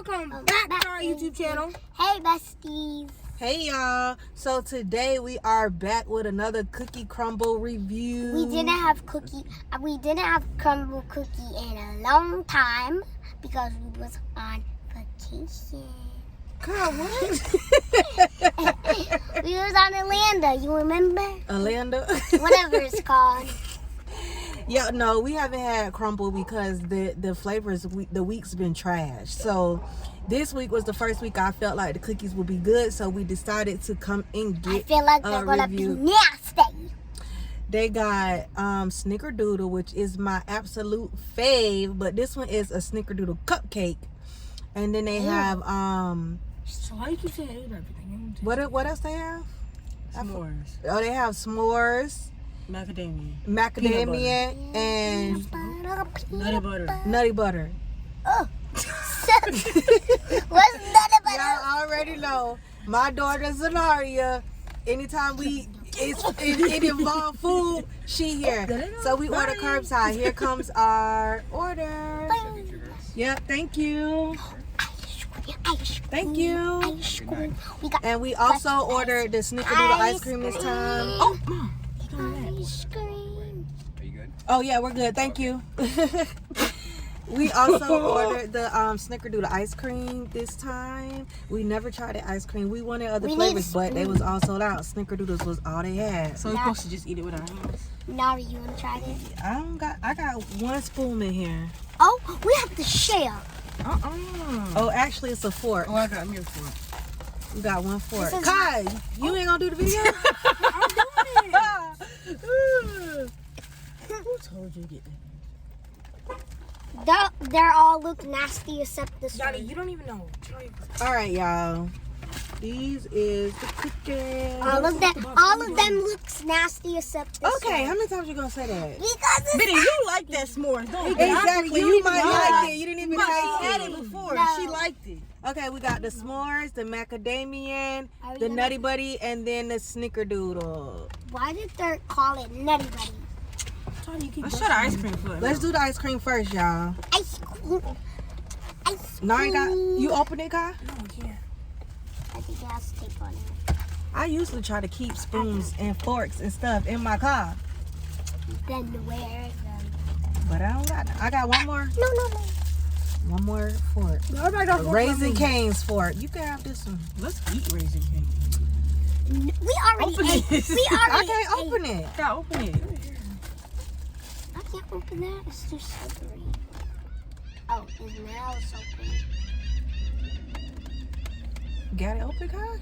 welcome back to our YouTube channel. Hey, besties. Hey y'all, so today we are back with another cookie crumble review. We didn't have crumble cookie in a long time because we was on vacation. God, what? We was on Orlando, you remember? Orlando? Whatever it's called. Yeah, no, we haven't had crumble because the flavors, the week's been trash. So this week was the first week I felt like the cookies would be good, so we decided to come and get I feel like they're gonna be nasty. They got snickerdoodle, which is my absolute fave, but this one is a snickerdoodle cupcake. And then they have So why you keep saying everything? what else they have? S'mores. Oh, they have s'mores, macadamia and nutty butter. Oh. What's nutty butter? Y'all already know my daughter Zanaria. Anytime it involves food, she here. So we order curbside. Here comes our order. Yep, thank you. Thank you. And we also ordered the snickerdoodle ice cream this time. Oh, Mom. Ice cream. Are you good? Oh yeah, we're good. Thank you. We also ordered the snickerdoodle ice cream this time. We never tried the ice cream. We wanted other flavors, but they was all sold out. Snickerdoodles was all they had. So we're supposed to just eat it with our hands. Nari, you wanna try it? I got one spoon in here. Oh, we have to share. Oh, actually it's a fork. Oh, I got me a fork. You got one fork. This is- Kai, you ain't gonna do the video? I'm doing it. Who told you to get that? They all look nasty except this Johnny, one. you don't even know. All right, y'all. These is the cookies. All of them looks nasty except this Okay, one. how many times you gonna say that? Because it's Biddy, you like that s'mores, don't you? Exactly. You might like it. You didn't even No, taste she had it. it before. No. She liked it. Okay, we got the s'mores, the macadamia, Are we the gonna- nutty buddy, and then the snickerdoodle. why did they call it Nutty Buddy? Let's try the ice cream first. Let's do the ice cream first, y'all. Ice cream. Ice cream. Nari got you open it, Kai? No, yeah. I think it has tape on it. I usually try to keep spoons and forks and stuff in my car, Then where is them? but I don't got. I got one more. No. One more fork. Everybody got A Raisin Cane's fork. You can have this one. Let's eat Raisin Cane. We already Open ate. it. We I already can't ate. open it. Yeah, open it. I can't open that. It's too slippery. Oh, his nail is open. Got it open, Kai?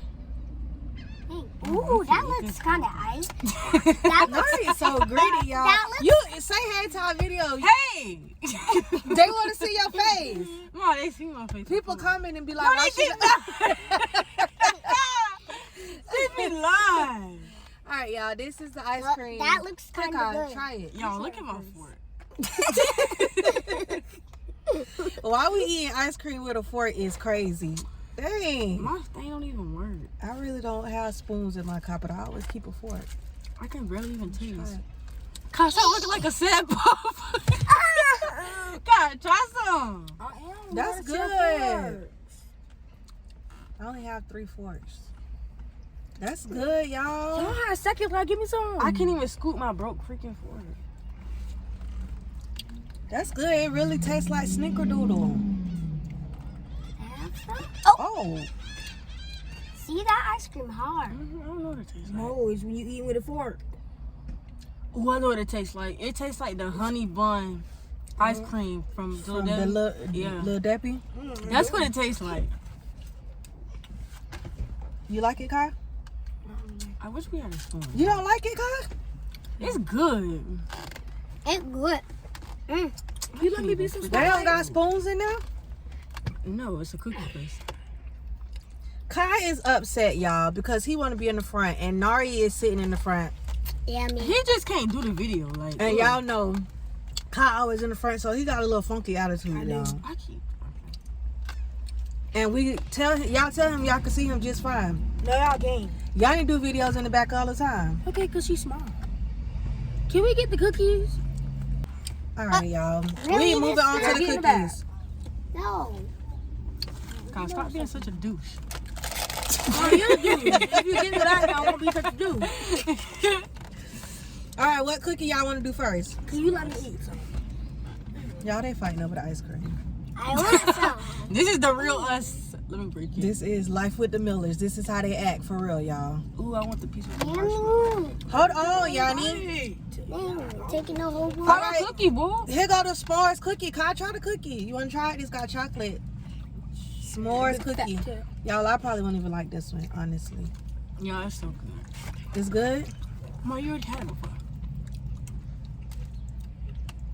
Hey. Ooh, that looks kind of ice. That looks Nari is so greedy, y'all. That looks- You say hey to our video. Hey! They want to see your face. No, they see my face. People comment and be like, No, why they she did not. They be lying. All right, y'all. This is the ice Well, cream. that looks Here, kind of Kai, good. Try it. Y'all, look at my fork. Why we eating ice cream with a fork is crazy. Dang. My thing don't even work. I really don't have spoons in my cup, but I always keep a fork. I can barely even Try taste. it. Cause I look like a sad puff. God, try some. I am. That's good. I only have 3 forks. That's good, y'all. Y'all had seconds, like, give me some. I can't even scoop my broke freaking fork. That's good. It really tastes like snickerdoodle. Oh. See that ice cream hard. I don't know what it tastes like. No, it's when you eat with a fork. Oh, I know what it tastes like. It tastes like the honey bun ice cream from From Little the Debbie. Yeah. Little Debbie. That's what it tastes like. You like it, Kai? I wish we had a spoon. You don't like it, Kai? It's good. It's good. You let me be some They don't got spoons in there? No, it's a cookie place. Kai is upset, y'all, because he want to be in the front, and Nari is sitting in the front. Yeah, me. He just can't do the video. Like, And y'all know, Kai always in the front, so he got a little funky attitude, y'all. I keep. And we tell him, y'all can see him just fine. No, y'all game. Y'all need to do videos in the back all the time. Okay, because she's small. Can we get the cookies? All right, y'all. Really? We moving on to the Get in the bag. cookies. No. God, stop being such a douche. Oh, you're a dude. If you get into that, I won't be such a dude. All right, what cookie y'all want to do first? Can you let me eat some? Y'all, they fighting over the ice cream. I want some. This is the real us. Let me break it. This is life with the Millers. This is how they act for real, y'all. Ooh, I want the piece of the marshmallow. Hold on, Yanni. Dang, taking the whole How one. about cookie, boy? Here go the s'mores cookie. Can I try the cookie? You want to try it? It's got chocolate. S'mores cookie. Y'all, I probably wouldn't even like this one, honestly. Yeah, it's so good. It's good? Ma, you already had it before.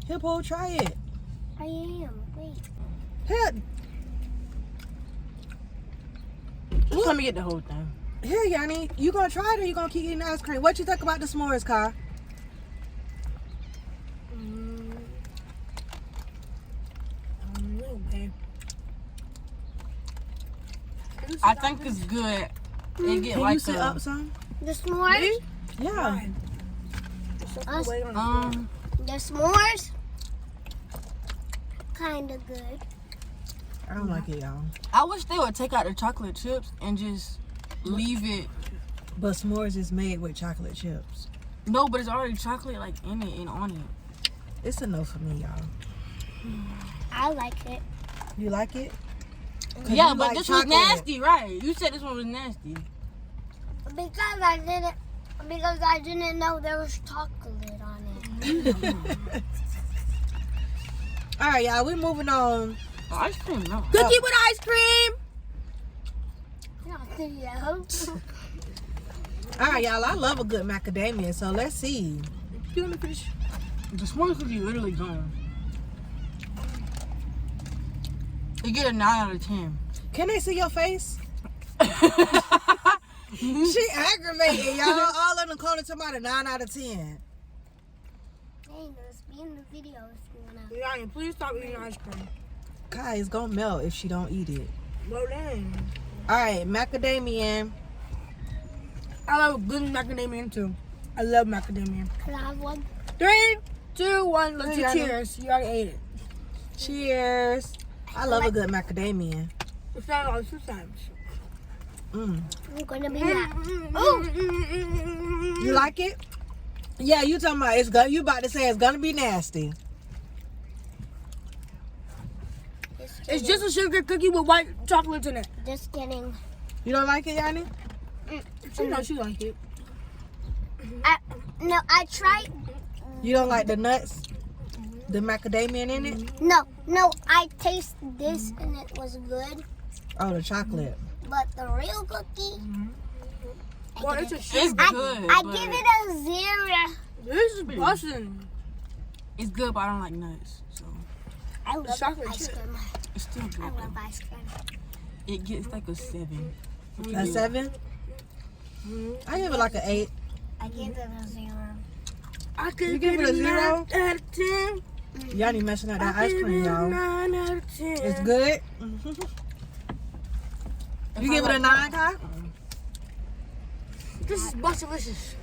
Hippo, try it. I am. Wait. Here, Just let me get the whole thing. here, Yanni. You gonna try it or you gonna keep eating ice cream? What you think about the s'mores, Kai? I think it's good. It get Can like you sit a, up some? The s'mores? Yeah. Us, the s'mores? Kinda good. I don't like it, y'all. I wish they would take out the chocolate chips and just leave it. But s'mores is made with chocolate chips. No, but it's already chocolate like in it and on it. It's a no for me, y'all. I like it. You like it? 'Cause Yeah, you but like this chocolate. was nasty, right? You said this one was nasty. Because I didn't know there was chocolate on it. All right, y'all. We're moving on. Oh, ice cream, no. Cookie with ice cream. All right, y'all. I love a good macadamia, so let's see. You let me finish. The s'mores cookie literally gone. You get a 9 out of 10. Can they see your face? She aggravated, y'all. All in the corner talking about a 9 out of 10. Dang, let's be in the video if you wanna. Yanni, please stop eating ice cream. Kai, it's gonna melt if she don't eat it. Well then. All right, macadamia. I love good macadamia too. I love macadamia. Can I have one? 3, 2, 1, let's do Yanni. cheers. You already ate it. Cheers. I love a good macadamia. It's not all 2 times. Mm. I'm gonna be mad. You like it? Yeah, you talking about it's gonna. You about to say it's gonna be nasty. It's just a sugar cookie with white chocolate in it. Just kidding. You don't like it, Yanni? She knows she like it. I tried. You don't like the nuts, the macadamia in it? No, I tasted this and it was good. Oh, the chocolate. But the real cookie, Well, it's a It's sugar. good. I but give it a 0. This is busting. It's good, but I don't like nuts. So I love chocolate ice chip. cream. it's still good. I love though. ice cream. It gets like a 7. A 7? I give it like an 8. I give it a 0. I could You give it a 0? 9 out of 10. Yanni messing up that ice cream, y'all. 9 out of 10. It's good. You give it a 9, Kai? This is delicious.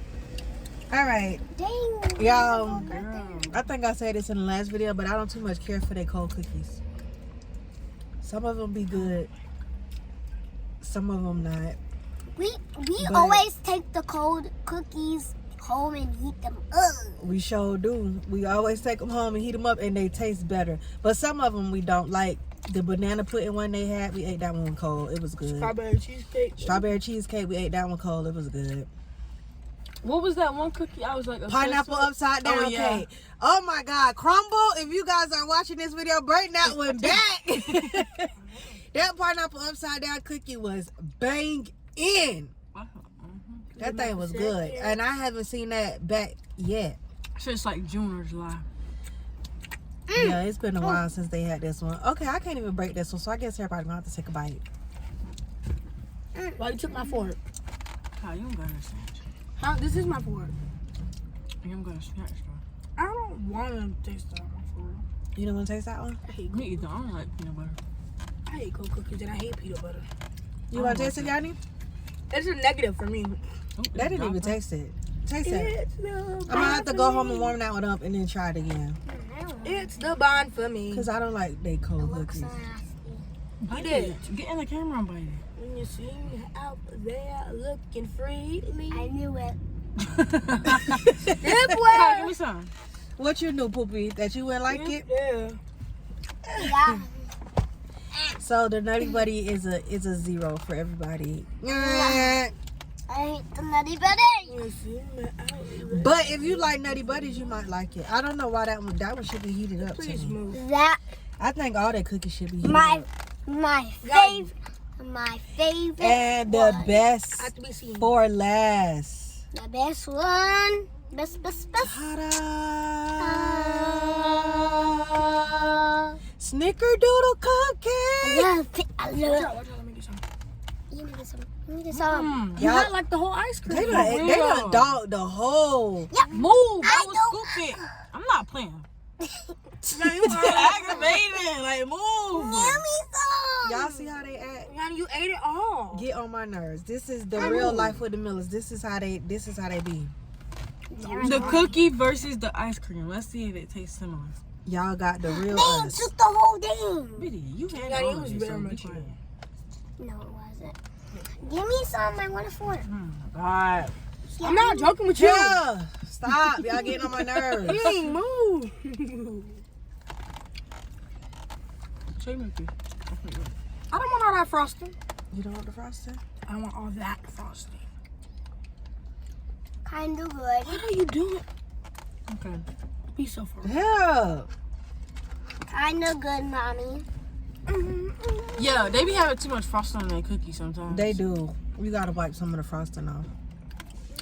All right, Dang. y'all. I think I said this in the last video, but I don't too much care for their cold cookies. Some of them be good. Some of them not. We But- always take the cold cookies home and heat them up. We sure do. We always take them home and heat them up, and they taste better. But some of them we don't like. The banana pudding one they had, we ate that one cold. It was good. Strawberry cheesecake. Strawberry cheesecake, we ate that one cold. It was good. What was that one cookie? I was like Pineapple upside down Oh, yeah. cake. Oh my God, Crumble! If you guys are watching this video, bring that one back. That pineapple upside down cookie was bang in. That thing was good, and I haven't seen that back yet. It's like June or July. Yeah, it's been a while since they had this one. Okay, I can't even break this one, so I guess everybody gonna have to take a bite. Why you took my fork? How you don't gotta snatch? Huh? This is my fork. You don't gotta snatch, bro. I don't want to taste that one for real. You don't want to taste that one? I hate Me either. I don't like peanut butter. cold cookies and I hate peanut butter. You want to taste it, Yanni? It's a negative for me. Oh, They didn't even taste it. Taste it. It's the I'm gonna have to go home and warm that one up and then try it again. It's the bond for me. Cause I don't like they cold Looks cookies. nasty. Bite did. it. Get in the camera and bite it. When you see me out there looking freely. I knew it. Kai, give me some. What you knew, Poopy? That you wouldn't like it? Yeah. Yeah. So the Nutty Buddy is a 0 for everybody. I hate the Nutty Buddy. When you see me out there. But if you like Nutty Buddies, you might like it. I don't know why that one should be heated up. Please To me. move. That I think all that cookies should be heated my up. my favorite And the one. best Have to be seen. for last. The best one. Best. Ta-da! Snickerdoodle cupcake. I love Watch out, let me get some. You need some. You need some. You Y'all- had like the whole ice cream. They done dog the whole. Yeah. Move. I I was know. scooping. I'm not playing. Now you Aggravating. Like, move. Give me some. Y'all see how they act? Yanni, you ate it all. Get on my nerves. This is the real life with the Millers. This is how they be. The cookie versus the ice cream. Let's see if it tastes similar. Y'all got the real Man, us. took the whole thing. Biddy, you had Yeah, all it of was it, very so be much quiet. No, it wasn't. Give me some. I want a fork. God. I'm not joking with you. Yeah. Stop. Y'all getting on my nerves. Move. Show me the I don't want all that frosting. You don't want the frosting? I want all that frosting. Kind of good. What are you doing? Okay. Be so far. Yeah. Kind of good, mommy. Yeah, they be having too much frosting on their cookies sometimes. They do. We gotta wipe some of the frosting off.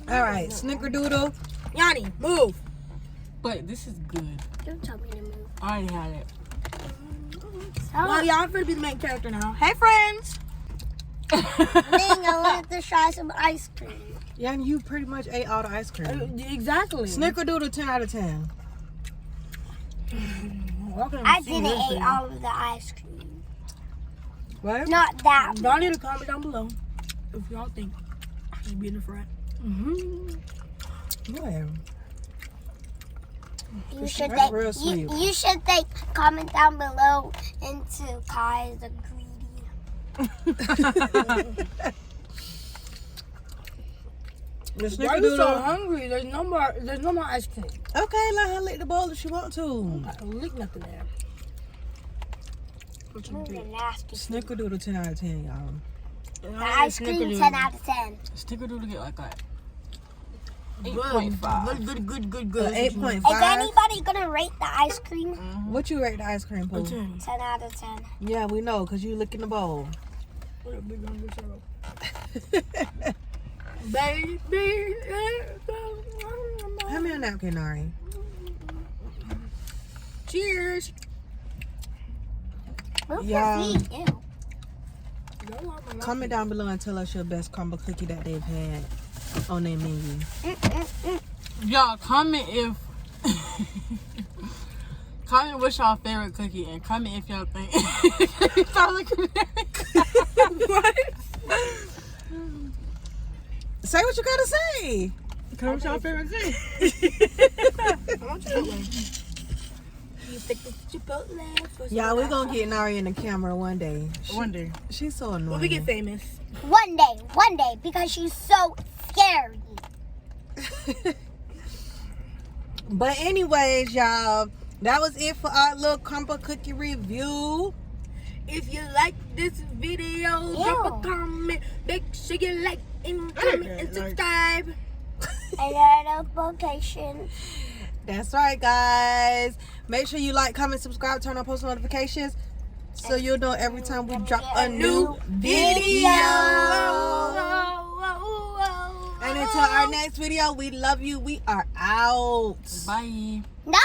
All right, Snickerdoodle. Yanni, move. But this is good. Don't tell me to move. I already had it. Well, y'all finna be the main character now. Hey, friends. Dang, I wanted to try some ice cream. Yeah, and you pretty much ate all the ice cream. Exactly. Snickerdoodle 10 out of 10. I didn't eat all of the ice cream. What? Not that. Y'all need to comment down below if y'all think I should be in the front. Yeah. You should That's real sweet. you should think. Comment down below into Kai the greedy. The Why are you so Snickerdoodle. hungry? There's no more ice cream. Okay, let her lick the bowl if she want to. I can lick nothing there. You're nasty. Snickerdoodle 10 out of 10, y'all. The ice cream 10 out of 10. Snickerdoodle get like that. Good, 8.5. good. 8.5. Is anybody gonna rate the ice cream? What you rate the ice cream, Pooh? 10 out of 10. Yeah, we know, because you licking the bowl. What a big hungry syrup. Baby. Hand me a napkin, Ari. Cheers. Move Yeah. your feet. Ew. Comment down below and tell us your best crumble cookie that they've had on their menu. Y'all comment if comment what's y'all favorite cookie and comment if y'all think What? Say what you gotta say. comment what's y'all favorite cookie. I want you that one. You take the Chipotle. Yeah, we're gonna get Nari in the camera one day. One day. She's so annoying. When we get famous. One day, because she's so scary. But anyways, y'all, that was it for our little crumble cookie review. If you like this video, drop a comment. Make sure you like and comment and subscribe. And notification. That's right, guys. Make sure you like, comment, subscribe, turn on post notifications so you'll know every time we drop a new video. And until our next video, we love you. We are out. Bye. No!